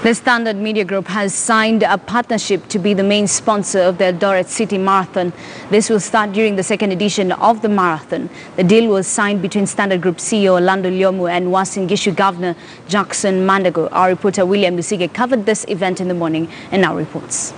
The Standard Media Group has signed a partnership to be the main sponsor of the Eldoret City Marathon. This will start during the second edition of the marathon. The deal was signed between Standard Group CEO Orlando Lyomu and Uasin Gishu Governor Jackson Mandago. Our reporter William Lusige covered this event in the morning and now reports.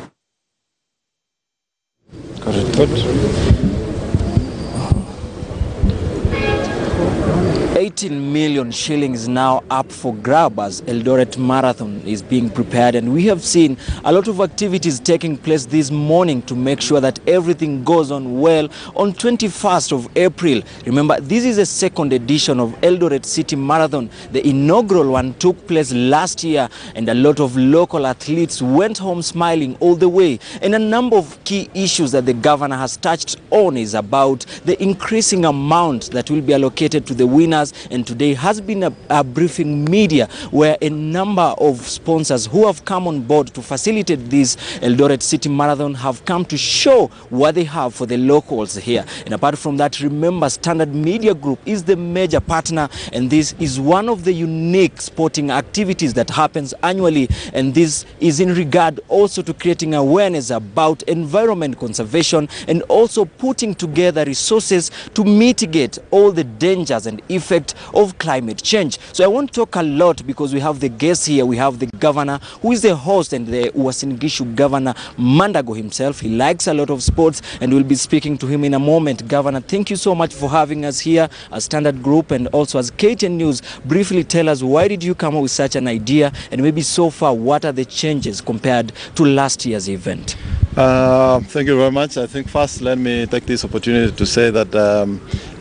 18 million shillings now up for grab as Eldoret Marathon is being prepared, and we have seen a lot of activities taking place this morning to make sure that everything goes on well on 21st of April. Remember, this is a second edition of Eldoret City Marathon. The inaugural one took place last year, and a lot of local athletes went home smiling all the way. And a number of key issues that the governor has touched on is about the increasing amount that will be allocated to the winners. And today has been a briefing media where a number of sponsors who have come on board to facilitate this Eldoret City Marathon have come to show what they have for the locals here. And apart from that, remember, Standard Media Group is the major partner, and this is one of the unique sporting activities that happens annually, and this is in regard also to creating awareness about environment conservation and also putting together resources to mitigate all the dangers and effects of climate change. So I won't talk a lot because we have the guests here. We have the governor who is the host, and the Uasin Gishu Governor Mandago himself. He likes a lot of sports, and we'll be speaking to him in a moment. Governor, thank you so much for having us here as Standard Group and also as KTN News. Briefly tell us, why did you come up with such an idea, and maybe so far what are the changes compared to last year's event? Thank you very much. I think first let me take this opportunity to say that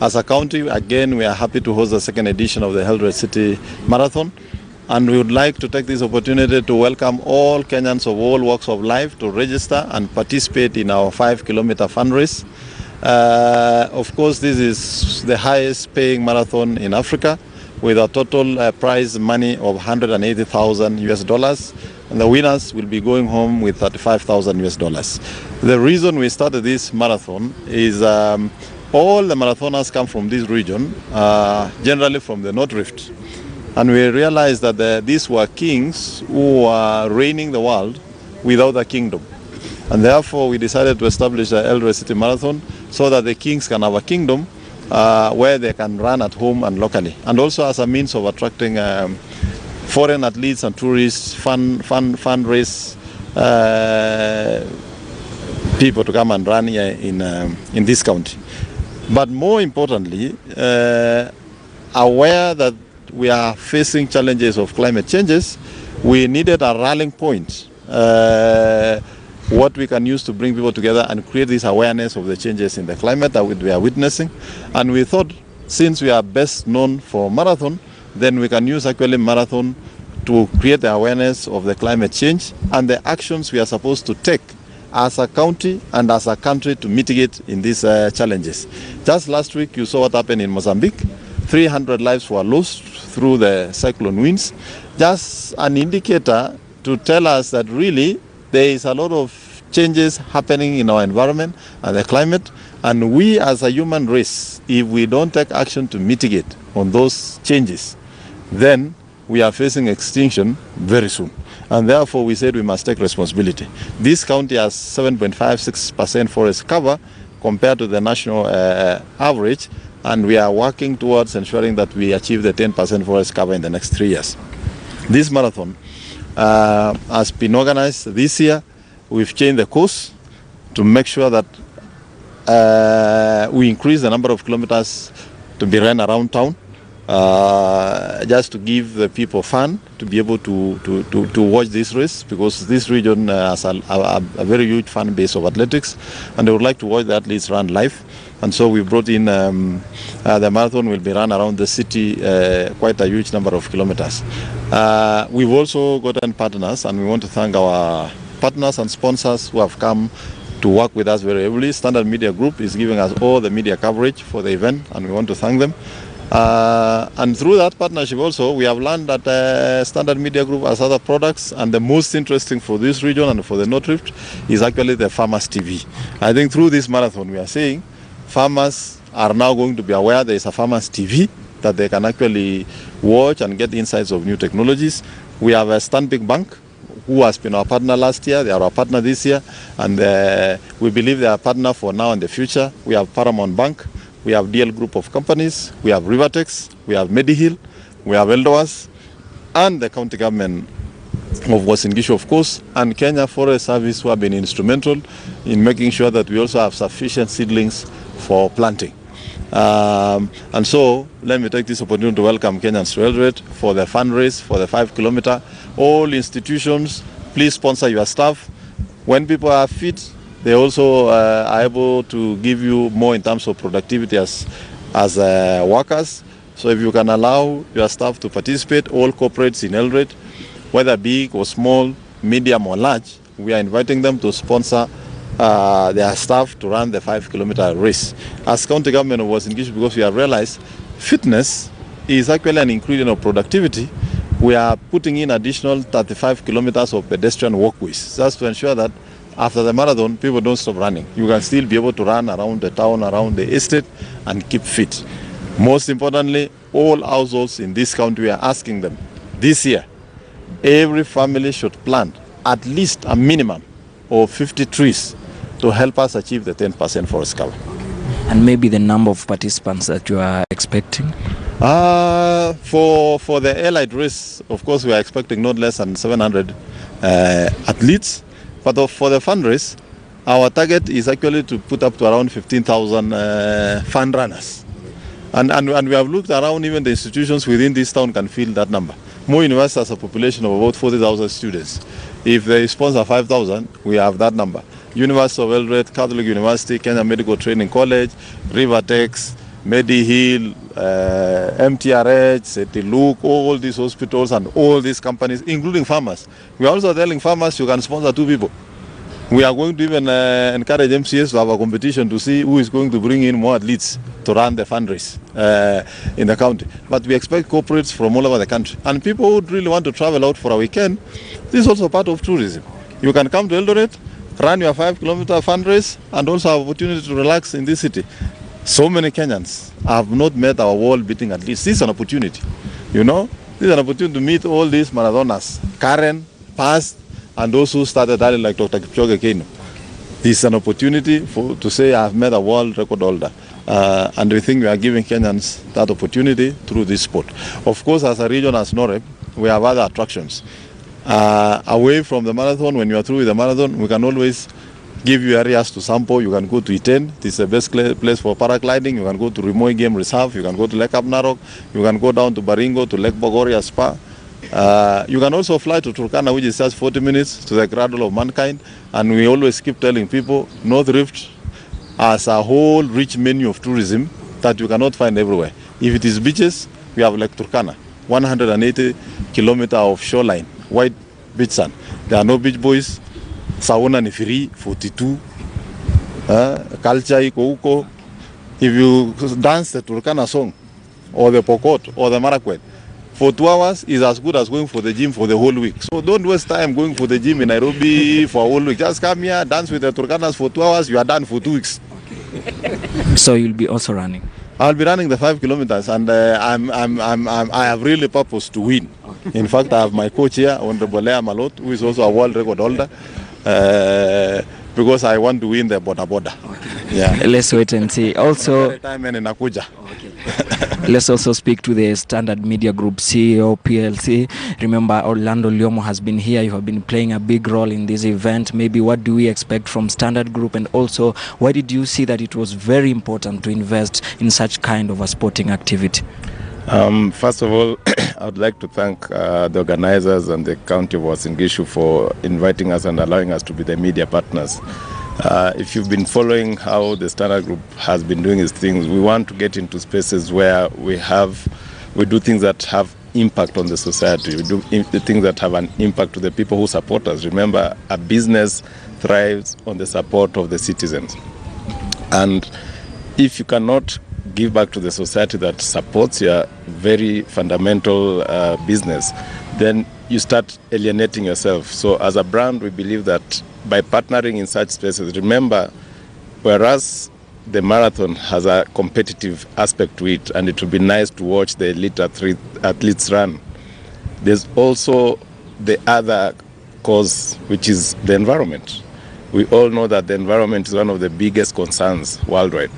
as a county, again, we are happy to host the second edition of the Eldoret City Marathon, and we would like to take this opportunity to welcome all Kenyans of all walks of life to register and participate in our 5-kilometer fundraise. Of course, this is the highest paying marathon in Africa, with a total prize money of $180,000, and the winners will be going home with $35,000. The reason we started this marathon is all the marathoners come from this region, generally from the North Rift, and we realized that these were kings who were reigning the world without a kingdom, and therefore we decided to establish the Eldoret City Marathon so that the kings can have a kingdom where they can run at home and locally, and also as a means of attracting foreign athletes and tourists, fundraise people to come and run here in this county. But more importantly, aware that we are facing challenges of climate changes, we needed a rallying point, what we can use to bring people together and create this awareness of the changes in the climate that we are witnessing. And we thought, since we are best known for marathon, then we can use actually marathon to create the awareness of the climate change and the actions we are supposed to take as a county and as a country to mitigate in these challenges. Just last week, you saw what happened in Mozambique. 300 lives were lost through the cyclone winds. Just an indicator to tell us that really there is a lot of changes happening in our environment and the climate, and we as a human race, if we don't take action to mitigate on those changes, then we are facing extinction very soon. And therefore we said we must take responsibility. This county has 7.56% forest cover compared to the national average, and we are working towards ensuring that we achieve the 10% forest cover in the next 3 years. This marathon has been organized this year. We've changed the course to make sure that we increase the number of kilometers to be run around town, just to give the people fun to be able to watch this race, because this region has a very huge fan base of athletics, and they would like to watch the athletes run live. And so we brought in the marathon will be run around the city, quite a huge number of kilometers. We've also gotten partners, and we want to thank our partners and sponsors who have come to work with us very heavily. Standard Media Group is giving us all the media coverage for the event, and we want to thank them. And through that partnership also, we have learned that Standard Media Group has other products, and the most interesting for this region and for the North Rift is actually the Farmers TV. I think through this marathon we are saying farmers are now going to be aware there is a Farmers TV that they can actually watch and get insights of new technologies. We have a Stanbic Bank who has been our partner last year. They are our partner this year, and we believe they are a partner for now and the future. We have Paramount Bank, we have DL Group of Companies, we have Rivertex, we have Medihill, we have Eldoret, and the county government of Uasin Gishu, of course, and Kenya Forest Service, who have been instrumental in making sure that we also have sufficient seedlings for planting. And so, let me take this opportunity to welcome Kenyans to Eldoret for the fundraise for the 5 kilometer. All institutions, please sponsor your staff. When people are fit, they also are able to give you more in terms of productivity as workers. So if you can allow your staff to participate, all corporates in Eldoret, whether big or small, medium or large, we are inviting them to sponsor their staff to run the 5 kilometer race. As county government was engaged, because we have realized fitness is actually an ingredient of productivity, we are putting in additional 35 kilometers of pedestrian walkways, just to ensure that after the marathon, people don't stop running. You can still be able to run around the town, around the estate, and keep fit. Most importantly, all households in this county, we are asking them this year, every family should plant at least a minimum of 50 trees to help us achieve the 10% forest cover. And maybe the number of participants that you are expecting? For the allied race, of course, we are expecting not less than 700 athletes. But for the fundraise, our target is actually to put up to around 15,000 fund runners. And we have looked around, even the institutions within this town can fill that number. More University has a population of about 40,000 students. If they sponsor 5,000, we have that number. University of Eldoret, Catholic University, Kenya Medical Training College, Rivertex, Medihill, MTRH, Setiluk, all these hospitals and all these companies, including farmers. We are also telling farmers you can sponsor 2 people. We are going to even encourage MCS to have a competition to see who is going to bring in more athletes to run the fundraise in the county. But we expect corporates from all over the country. And people who really want to travel out for a weekend, this is also part of tourism. You can come to Eldoret, run your 5 kilometer fundraise, and also have opportunity to relax in this city. So many Kenyans have not met our world-beating athletes. This is an opportunity, you know. This is an opportunity to meet all these marathoners, current, past, and those who started early like Dr. Kipchoge Keino. This is an opportunity to say I've met a world record holder. And we think we are giving Kenyans that opportunity through this sport. Of course, as a region, as NOREP, we have other attractions. Away from the marathon, when you are through with the marathon, we can always give you areas to sample. You can go to Iten. This is the best place for paragliding. You can go to Rimoi Game Reserve. You can go to Lake Abnarok. You can go down to Baringo, to Lake Bogoria Spa. You can also fly to Turkana, which is just 40 minutes to the Cradle of Mankind. And we always keep telling people, North Rift has a whole rich menu of tourism that you cannot find everywhere. If it is beaches, we have Lake Turkana, 180 kilometers of shoreline, white beach sand. There are no beach boys. Sauna ni free, 42. Culture iko huko. If you dance the Turkana song, or the Pokot, or the Marakwet, for 2 hours is as good as going for the gym for the whole week. So don't waste time going for the gym in Nairobi for a whole week. Just come here, dance with the Turkanas for 2 hours, you are done for 2 weeks. So you'll be also running? I'll be running the 5 kilometers, and I have really purpose to win. Okay. In fact, I have my coach here, Honorable Lea Malot, who is also a world record holder, because I want to win the boda. Okay. Yeah. Let's wait and see. Also, let's also speak to the Standard Media Group CEO, PLC. Remember, Orlando Lyomo has been here. You have been playing a big role in this event. Maybe what do we expect from Standard Group? And also, why did you see that it was very important to invest in such kind of a sporting activity? First of all, I would like to thank the organizers and the County of Uasin Gishu for inviting us and allowing us to be the media partners. If you've been following how the Standard Group has been doing its things, we want to get into spaces where we do things that have impact on the society. We do things that have an impact to the people who support us. Remember, a business thrives on the support of the citizens. And if you cannot give back to the society that supports your very fundamental business, then you start alienating yourself. So as a brand, we believe that by partnering in such spaces, remember, whereas the marathon has a competitive aspect to it, and it would be nice to watch the elite athletes run, there's also the other cause, which is the environment. We all know that the environment is one of the biggest concerns worldwide.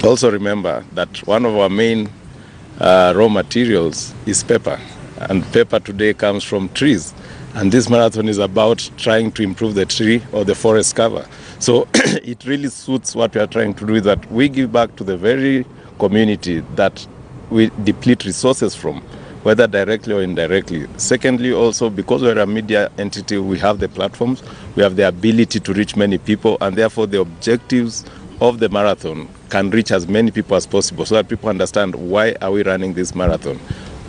Also remember that one of our main raw materials is paper, and paper today comes from trees. And this marathon is about trying to improve the tree or the forest cover. So it really suits what we are trying to do, is that we give back to the very community that we deplete resources from, whether directly or indirectly. Secondly, also, because we're a media entity, we have the platforms, we have the ability to reach many people, and therefore the objectives of the marathon can reach as many people as possible, so that people understand why are we running this marathon.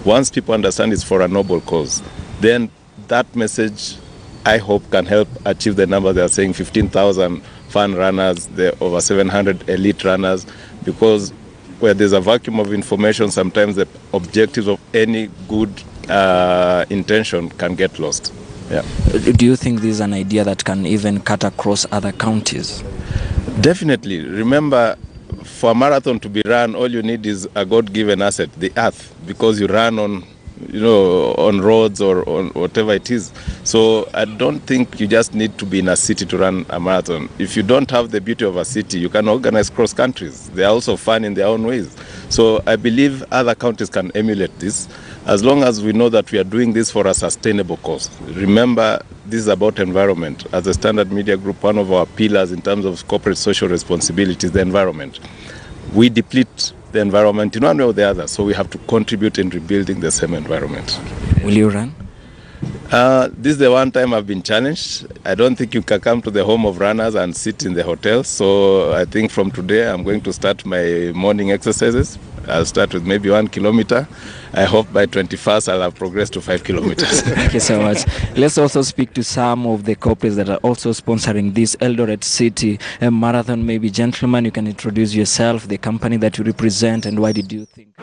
Once people understand it's for a noble cause, then that message, I hope, can help achieve the number they are saying, 15,000 fun runners, the over 700 elite runners, because where there's a vacuum of information, sometimes the objectives of any good intention can get lost. Yeah. Do you think this is an idea that can even cut across other counties? Definitely. Remember, for a marathon to be run, all you need is a God-given asset, the earth, because you run on, on roads or on whatever it is. So I don't think you just need to be in a city to run a marathon. If you don't have the beauty of a city, you can organize cross countries. They are also fun in their own ways. So I believe other counties can emulate this, as long as we know that we are doing this for a sustainable cause. Remember, this is about environment. As a Standard Media Group, one of our pillars in terms of corporate social responsibility is the environment. We deplete the environment in one way or the other, so we have to contribute in rebuilding the same environment. Will you run? This is the one time I've been challenged. I don't think you can come to the home of runners and sit in the hotel, so I think from today I'm going to start my morning exercises. I'll start with maybe 1 kilometer. I hope by 21st I'll have progressed to 5 kilometers. Thank you so much. Let's also speak to some of the corporates that are also sponsoring this Eldoret City Marathon. Maybe, gentlemen, you can introduce yourself, the company that you represent, and why did you think